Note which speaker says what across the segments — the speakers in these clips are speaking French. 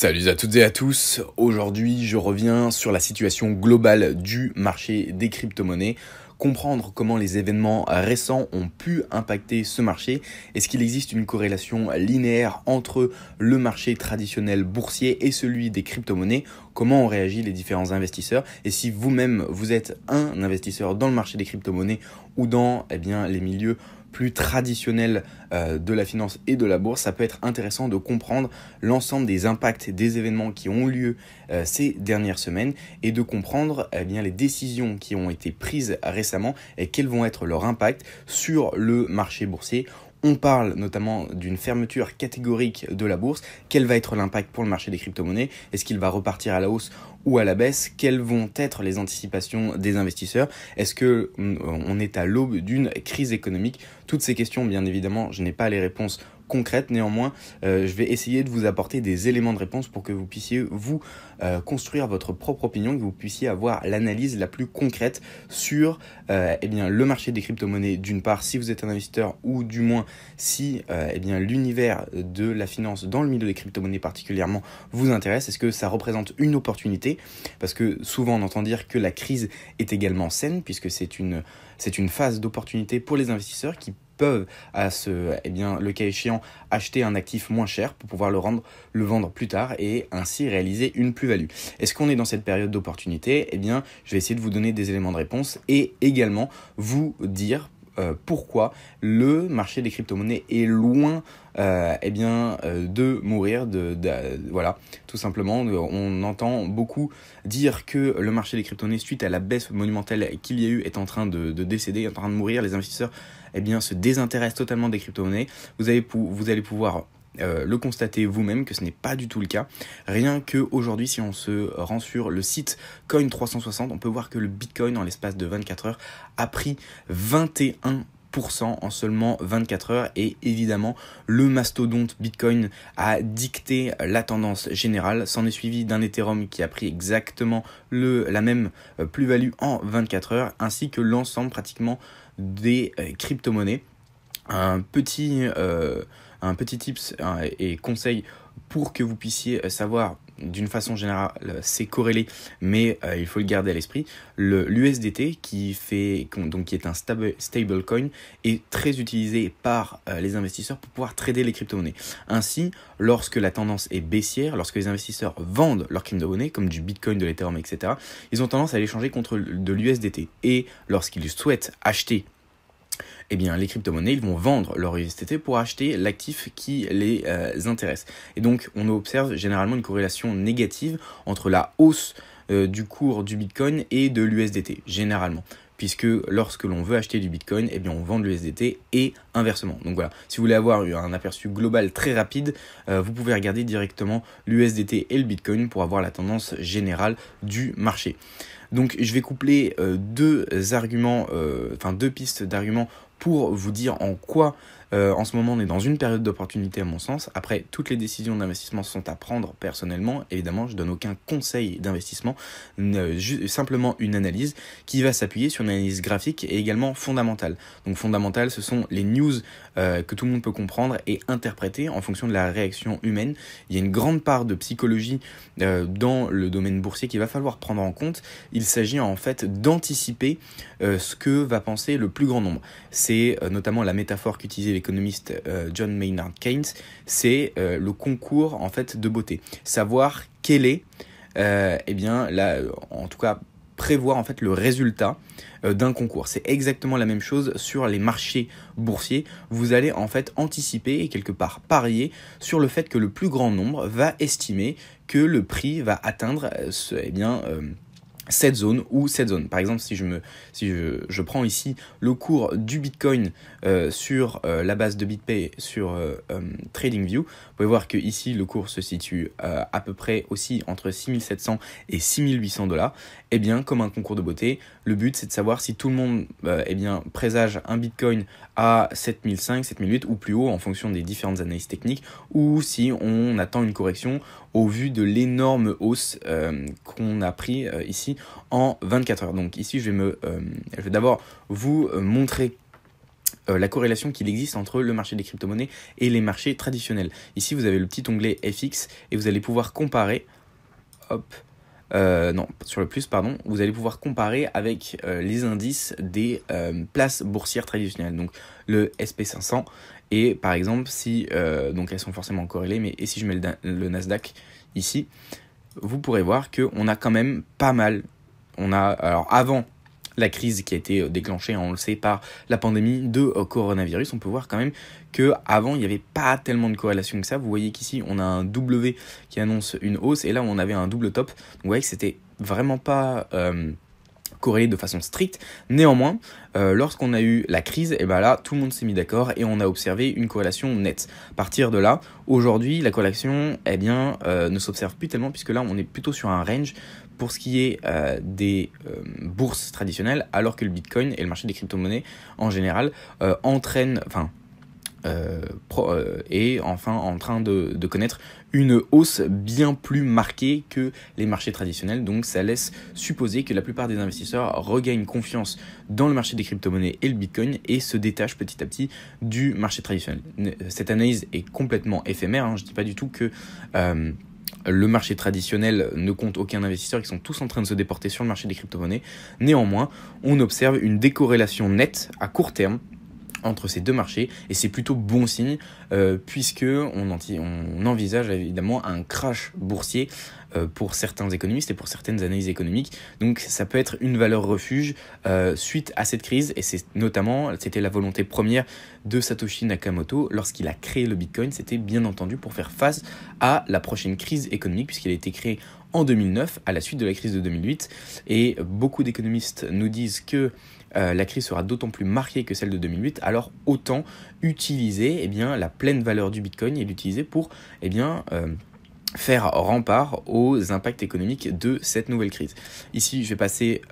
Speaker 1: Salut à toutes et à tous, aujourd'hui je reviens sur la situation globale du marché des crypto-monnaies, comprendre comment les événements récents ont pu impacter ce marché, est-ce qu'il existe une corrélation linéaire entre le marché traditionnel boursier et celui des crypto-monnaies, comment ont réagi les différents investisseurs et si vous-même vous êtes un investisseur dans le marché des crypto-monnaies ou dans les milieux plus traditionnel de la finance et de la bourse, ça peut être intéressant de comprendre l'ensemble des impacts des événements qui ont lieu ces dernières semaines et de comprendre les décisions qui ont été prises récemment et quels vont être leurs impacts sur le marché boursier. On parle notamment d'une fermeture catégorique de la bourse. Quel va être l'impact pour le marché des crypto-monnaies? Est-ce qu'il va repartir à la hausse ou à la baisse? Quelles vont être les anticipations des investisseurs? Est-ce qu'on est à l'aube d'une crise économique? Toutes ces questions, bien évidemment, je n'ai pas les réponses concrètes. Néanmoins, je vais essayer de vous apporter des éléments de réponse pour que vous puissiez vous construire votre propre opinion, que vous puissiez avoir l'analyse la plus concrète sur le marché des crypto-monnaies d'une part, si vous êtes un investisseur ou du moins si l'univers de la finance dans le milieu des crypto-monnaies particulièrement vous intéresse. Est-ce que ça représente une opportunité? Parce que souvent on entend dire que la crise est également saine puisque c'est une phase d'opportunité pour les investisseurs qui peuvent, le cas échéant, acheter un actif moins cher pour pouvoir le vendre plus tard et ainsi réaliser une plus-value. Est-ce qu'on est dans cette période d'opportunité? Je vais essayer de vous donner des éléments de réponse et également vous dire pourquoi le marché des crypto-monnaies est loin de mourir. Voilà, tout simplement, on entend beaucoup dire que le marché des crypto-monnaies, suite à la baisse monumentale qu'il y a eu, est en train de décéder, est en train de mourir. Les investisseurs se désintéressent totalement des crypto-monnaies. Vous allez pouvoir le constater vous-même que ce n'est pas du tout le cas. Rien qu'aujourd'hui, si on se rend sur le site Coin360, on peut voir que le Bitcoin, en l'espace de 24 heures, a pris 21% en seulement 24 heures et évidemment le mastodonte Bitcoin a dicté la tendance générale. S'en est suivi d'un Ethereum qui a pris exactement la même plus-value en 24 heures ainsi que l'ensemble pratiquement des crypto-monnaies. Un petit tips et conseil pour que vous puissiez savoir d'une façon générale, c'est corrélé, mais il faut le garder à l'esprit. L'USDT qui est un stablecoin est très utilisé par les investisseurs pour pouvoir trader les crypto-monnaies. Ainsi, lorsque la tendance est baissière, lorsque les investisseurs vendent leurs crypto-monnaies, comme du Bitcoin, de l'Ethereum, etc., ils ont tendance à l'échanger contre de l'USDT. Et lorsqu'ils souhaitent acheter les crypto-monnaies, ils vont vendre leur USDT pour acheter l'actif qui les intéresse. Et donc, on observe généralement une corrélation négative entre la hausse du cours du Bitcoin et de l'USDT, généralement. Puisque lorsque l'on veut acheter du Bitcoin, on vend de l'USDT et inversement. Donc voilà, si vous voulez avoir un aperçu global très rapide, vous pouvez regarder directement l'USDT et le Bitcoin pour avoir la tendance générale du marché. Donc je vais coupler deux pistes d'arguments pour vous dire en quoi en ce moment on est dans une période d'opportunité à mon sens. Après, toutes les décisions d'investissement sont à prendre personnellement. Évidemment, je ne donne aucun conseil d'investissement, simplement une analyse qui va s'appuyer sur une analyse graphique et également fondamentale. Donc fondamentale, ce sont les news que tout le monde peut comprendre et interpréter en fonction de la réaction humaine. Il y a une grande part de psychologie dans le domaine boursier qu'il va falloir prendre en compte. Il s'agit en fait d'anticiper ce que va penser le plus grand nombre. C'est notamment la métaphore qu'utilisait l'économiste John Maynard Keynes, c'est le concours en fait de beauté. Savoir quel est, en tout cas prévoir en fait le résultat d'un concours. C'est exactement la même chose sur les marchés boursiers. Vous allez en fait anticiper et quelque part parier sur le fait que le plus grand nombre va estimer que le prix va atteindre cette zone ou cette zone. Par exemple, si je prends ici le cours du Bitcoin sur la base de BitPay sur TradingView, vous pouvez voir que ici le cours se situe à peu près aussi entre 6700 et 6800 $. Comme un concours de beauté, le but c'est de savoir si tout le monde présage un Bitcoin à 7005, 7008 ou plus haut en fonction des différentes analyses techniques, ou si on attend une correction au vu de l'énorme hausse qu'on a pris ici en 24 heures. Donc ici je vais d'abord vous montrer la corrélation qu'il existe entre le marché des crypto-monnaies et les marchés traditionnels. Ici, vous avez le petit onglet FX et vous allez pouvoir comparer, hop, non, sur le plus, pardon, vous allez pouvoir comparer avec les indices des places boursières traditionnelles, donc le SP500, et par exemple, si, donc elles sont forcément corrélées, mais et si je mets le Nasdaq ici, vous pourrez voir qu'on a quand même pas mal, alors avant la crise qui a été déclenchée, on le sait, par la pandémie de coronavirus, on peut voir quand même qu'avant, il n'y avait pas tellement de corrélation que ça. Vous voyez qu'ici, on a un W qui annonce une hausse, et là, on avait un double top. Donc, vous voyez que c'était vraiment pas corrélé de façon stricte. Néanmoins, lorsqu'on a eu la crise, et ben là, tout le monde s'est mis d'accord et on a observé une corrélation nette. À partir de là, aujourd'hui, la corrélation ne s'observe plus tellement, puisque là, on est plutôt sur un range pour ce qui est des bourses traditionnelles, alors que le Bitcoin et le marché des crypto-monnaies en général est enfin en train de connaître une hausse bien plus marquée que les marchés traditionnels. Donc ça laisse supposer que la plupart des investisseurs regagnent confiance dans le marché des crypto-monnaies et le Bitcoin et se détachent petit à petit du marché traditionnel. Cette analyse est complètement éphémère, hein. Je ne dis pas du tout que le marché traditionnel ne compte aucun investisseur, qui sont tous en train de se déporter sur le marché des crypto-monnaies. Néanmoins, on observe une décorrélation nette à court terme entre ces deux marchés, et c'est plutôt bon signe puisque on envisage évidemment un crash boursier pour certains économistes et pour certaines analyses économiques. Donc ça peut être une valeur refuge suite à cette crise, et c'était la volonté première de Satoshi Nakamoto lorsqu'il a créé le Bitcoin. C'était bien entendu pour faire face à la prochaine crise économique, puisqu'il a été créé en 2009 à la suite de la crise de 2008, et beaucoup d'économistes nous disent que la crise sera d'autant plus marquée que celle de 2008, alors autant utiliser la pleine valeur du Bitcoin et l'utiliser pour faire rempart aux impacts économiques de cette nouvelle crise. Ici, je vais passer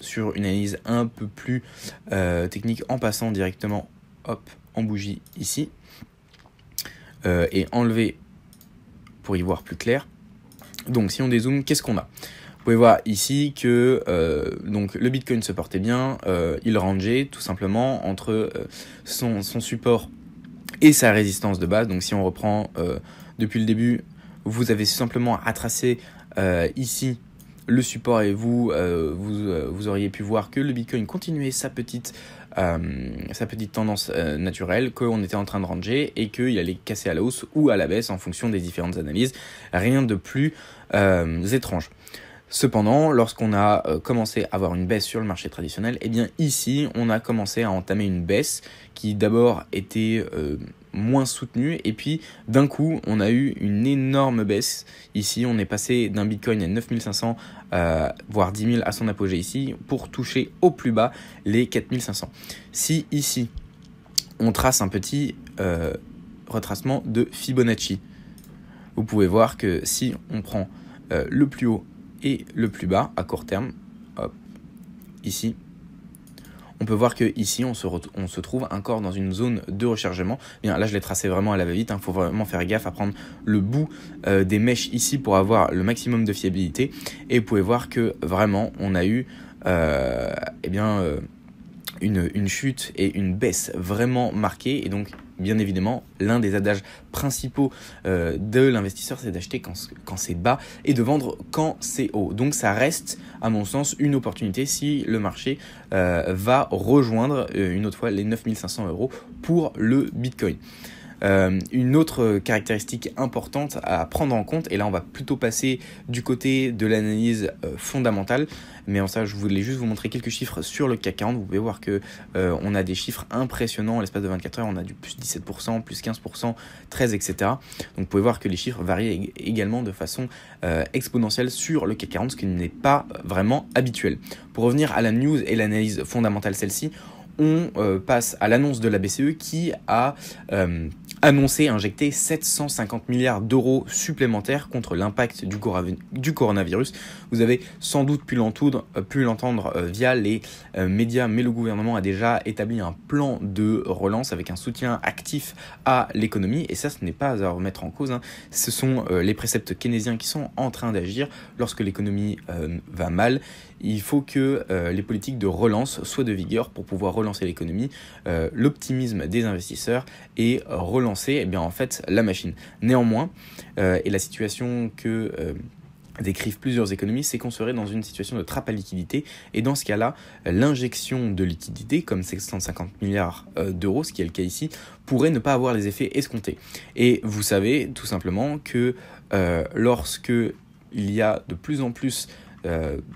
Speaker 1: sur une analyse un peu plus technique en passant directement en bougie ici et enlever pour y voir plus clair. Donc si on dézoome, qu'est-ce qu'on a ? Vous pouvez voir ici que donc le Bitcoin se portait bien, il rangeait tout simplement entre son support et sa résistance de base. Donc si on reprend depuis le début, vous avez simplement à tracer ici le support, et vous auriez pu voir que le Bitcoin continuait sa petite tendance naturelle, qu'on était en train de ranger et qu'il allait casser à la hausse ou à la baisse en fonction des différentes analyses. Rien de plus étrange. Cependant, lorsqu'on a commencé à avoir une baisse sur le marché traditionnel, ici, on a commencé à entamer une baisse qui d'abord était moins soutenue, et puis d'un coup, on a eu une énorme baisse. Ici, on est passé d'un Bitcoin à 9500, voire 10 000 à son apogée ici, pour toucher au plus bas les 4500. Si ici, on trace un petit retracement de Fibonacci, vous pouvez voir que si on prend le plus haut et le plus bas à court terme, ici, on peut voir que ici on se trouve encore dans une zone de rechargement. Bien, là je l'ai tracé vraiment à la va-vite, il faut vraiment faire gaffe à prendre le bout des mèches ici pour avoir le maximum de fiabilité, et vous pouvez voir que vraiment on a eu une chute et une baisse vraiment marquée. Et donc bien évidemment, l'un des adages principaux de l'investisseur, c'est d'acheter quand c'est bas et de vendre quand c'est haut. Donc ça reste, à mon sens, une opportunité si le marché va rejoindre une autre fois les 9500 € pour le Bitcoin. Une autre caractéristique importante à prendre en compte, et là on va plutôt passer du côté de l'analyse fondamentale, mais en ça je voulais juste vous montrer quelques chiffres sur le CAC 40. Vous pouvez voir que on a des chiffres impressionnants. À l'espace de 24 heures, on a du plus 17%, plus 15%, 13%, etc. Donc vous pouvez voir que les chiffres varient également de façon exponentielle sur le CAC 40, ce qui n'est pas vraiment habituel. Pour revenir à la news et l'analyse fondamentale, celle-ci, on passe à l'annonce de la BCE qui a annoncé injecter 750 milliards d'euros supplémentaires contre l'impact du coronavirus. Vous avez sans doute pu l'entendre via les médias, mais le gouvernement a déjà établi un plan de relance avec un soutien actif à l'économie, et ça, ce n'est pas à remettre en cause, hein. Ce sont les préceptes keynésiens qui sont en train d'agir. Lorsque l'économie va mal, il faut que les politiques de relance soient de vigueur pour pouvoir relancer l'économie, l'optimisme des investisseurs et relancer en fait la machine. Néanmoins, et la situation que décrivent plusieurs économistes, c'est qu'on serait dans une situation de trappe à liquidité, et dans ce cas-là, l'injection de liquidité, comme 750 milliards d'euros, ce qui est le cas ici, pourrait ne pas avoir les effets escomptés. Et vous savez tout simplement que lorsque il y a de plus en plus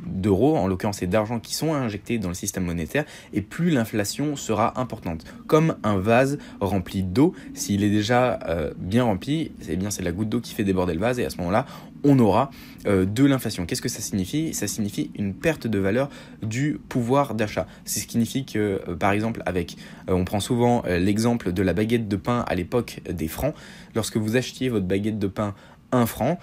Speaker 1: d'euros, en l'occurrence et d'argent qui sont injectés dans le système monétaire, et plus l'inflation sera importante. Comme un vase rempli d'eau, s'il est déjà bien rempli, c'est la goutte d'eau qui fait déborder le vase, et à ce moment-là, on aura de l'inflation. Qu'est-ce que ça signifie ? Ça signifie une perte de valeur du pouvoir d'achat. C'est ce qui signifie que, par exemple, on prend souvent l'exemple de la baguette de pain à l'époque des francs. Lorsque vous achetiez votre baguette de pain 1 franc,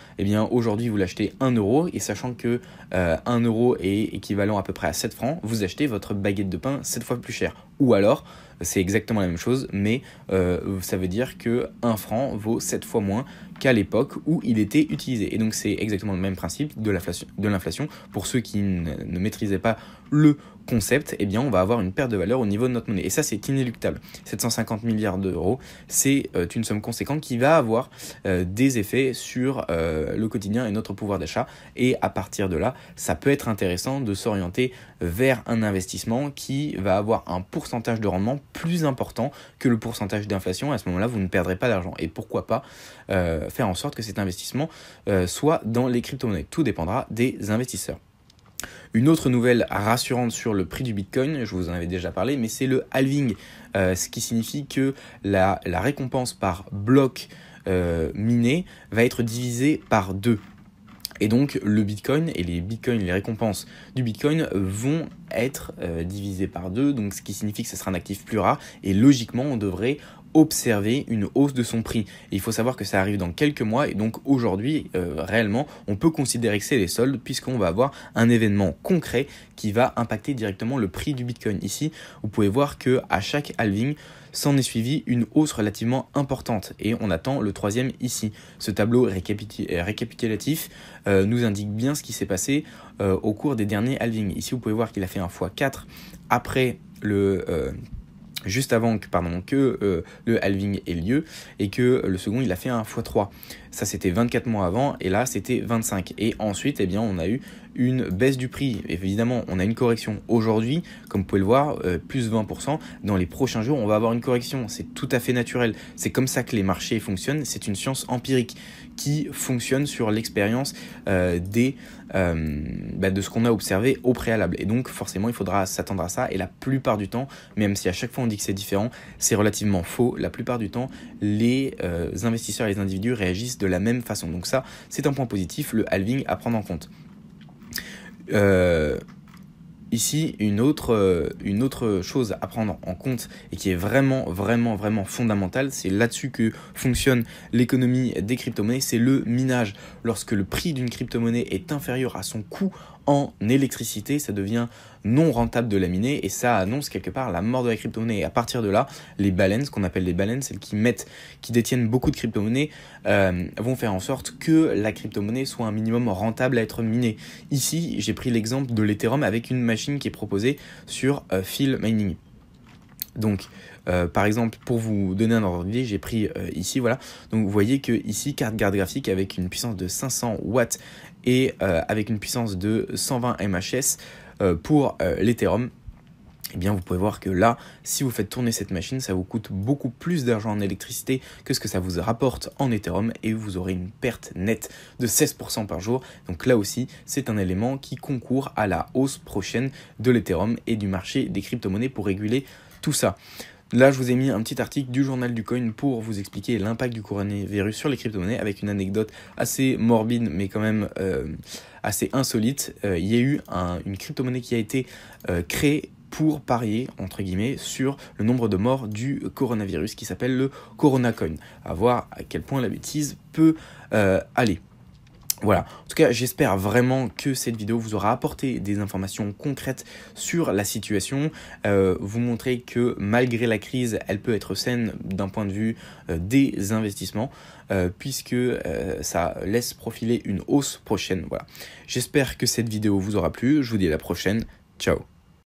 Speaker 1: aujourd'hui vous l'achetez 1 euro, et sachant que 1 euro est équivalent à peu près à 7 francs, vous achetez votre baguette de pain 7 fois plus cher. Ou alors, c'est exactement la même chose, mais ça veut dire que 1 franc vaut 7 fois moins qu'à l'époque où il était utilisé. Et donc c'est exactement le même principe de l'inflation. Pour ceux qui ne maîtrisaient pas le concept, on va avoir une perte de valeur au niveau de notre monnaie. Et ça, c'est inéluctable. 750 milliards d'euros, c'est une somme conséquente qui va avoir des effets sur le quotidien et notre pouvoir d'achat. Et à partir de là, ça peut être intéressant de s'orienter vers un investissement qui va avoir un pourcentage de rendement plus important que le pourcentage d'inflation. À ce moment-là, vous ne perdrez pas d'argent. Et pourquoi pas faire en sorte que cet investissement soit dans les crypto-monnaies. Tout dépendra des investisseurs. Une autre nouvelle rassurante sur le prix du Bitcoin, je vous en avais déjà parlé, mais c'est le halving, ce qui signifie que la récompense par bloc miné va être divisée par 2. Et donc le Bitcoin et les récompenses du Bitcoin vont être divisées par 2, donc ce qui signifie que ce sera un actif plus rare, et logiquement on devrait observer une hausse de son prix. Et il faut savoir que ça arrive dans quelques mois, et donc aujourd'hui, réellement, on peut considérer que c'est les soldes, puisqu'on va avoir un événement concret qui va impacter directement le prix du Bitcoin. Ici, vous pouvez voir qu'à chaque halving, s'en est suivi une hausse relativement importante, et on attend le 3e ici. Ce tableau récapitulatif nous indique bien ce qui s'est passé au cours des derniers halvings. Ici, vous pouvez voir qu'il a fait un x4 après juste avant que le halving ait lieu, et que le second il a fait un x3. Ça c'était 24 mois avant, et là c'était 25. Et ensuite on a eu une baisse du prix. Évidemment on a une correction aujourd'hui, comme vous pouvez le voir, plus 20%. Dans les prochains jours on va avoir une correction, c'est tout à fait naturel. C'est comme ça que les marchés fonctionnent, c'est une science empirique qui fonctionne sur l'expérience de ce qu'on a observé au préalable. Et donc forcément il faudra s'attendre à ça, et la plupart du temps, même si à chaque fois on dit que c'est différent, c'est relativement faux. La plupart du temps les investisseurs et les individus réagissent de la même façon. Donc ça, c'est un point positif, le halving à prendre en compte. Ici, une autre chose à prendre en compte, et qui est vraiment fondamentale, c'est là-dessus que fonctionne l'économie des crypto-monnaies, c'est le minage. Lorsque le prix d'une crypto-monnaie est inférieur à son coût en électricité, ça devient non rentable de la miner, et ça annonce quelque part la mort de la crypto-monnaie. Et à partir de là, les baleines, ce qu'on appelle les baleines, celles qui détiennent beaucoup de crypto-monnaies, vont faire en sorte que la crypto-monnaie soit un minimum rentable à être minée. Ici, j'ai pris l'exemple de l'Ethereum avec une machine qui est proposée sur Phil Mining. Donc, par exemple, pour vous donner un ordre d'idée, j'ai pris ici, voilà. Donc, vous voyez que ici, carte garde graphique avec une puissance de 500 watts et avec une puissance de 120 MHz pour l'Ethereum. Vous pouvez voir que là, si vous faites tourner cette machine, ça vous coûte beaucoup plus d'argent en électricité que ce que ça vous rapporte en Ethereum, et vous aurez une perte nette de 16% par jour. Donc là aussi, c'est un élément qui concourt à la hausse prochaine de l'Ethereum et du marché des crypto-monnaies pour réguler tout ça. Là, je vous ai mis un petit article du journal du coin pour vous expliquer l'impact du coronavirus sur les crypto-monnaies, avec une anecdote assez morbide mais quand même assez insolite. Il y a eu une crypto-monnaie qui a été créée pour parier, entre guillemets, sur le nombre de morts du coronavirus, qui s'appelle le Corona Coin. À voir à quel point la bêtise peut aller. Voilà, en tout cas j'espère vraiment que cette vidéo vous aura apporté des informations concrètes sur la situation, vous montrer que malgré la crise, elle peut être saine d'un point de vue des investissements, puisque ça laisse profiler une hausse prochaine. Voilà. J'espère que cette vidéo vous aura plu, je vous dis à la prochaine, ciao.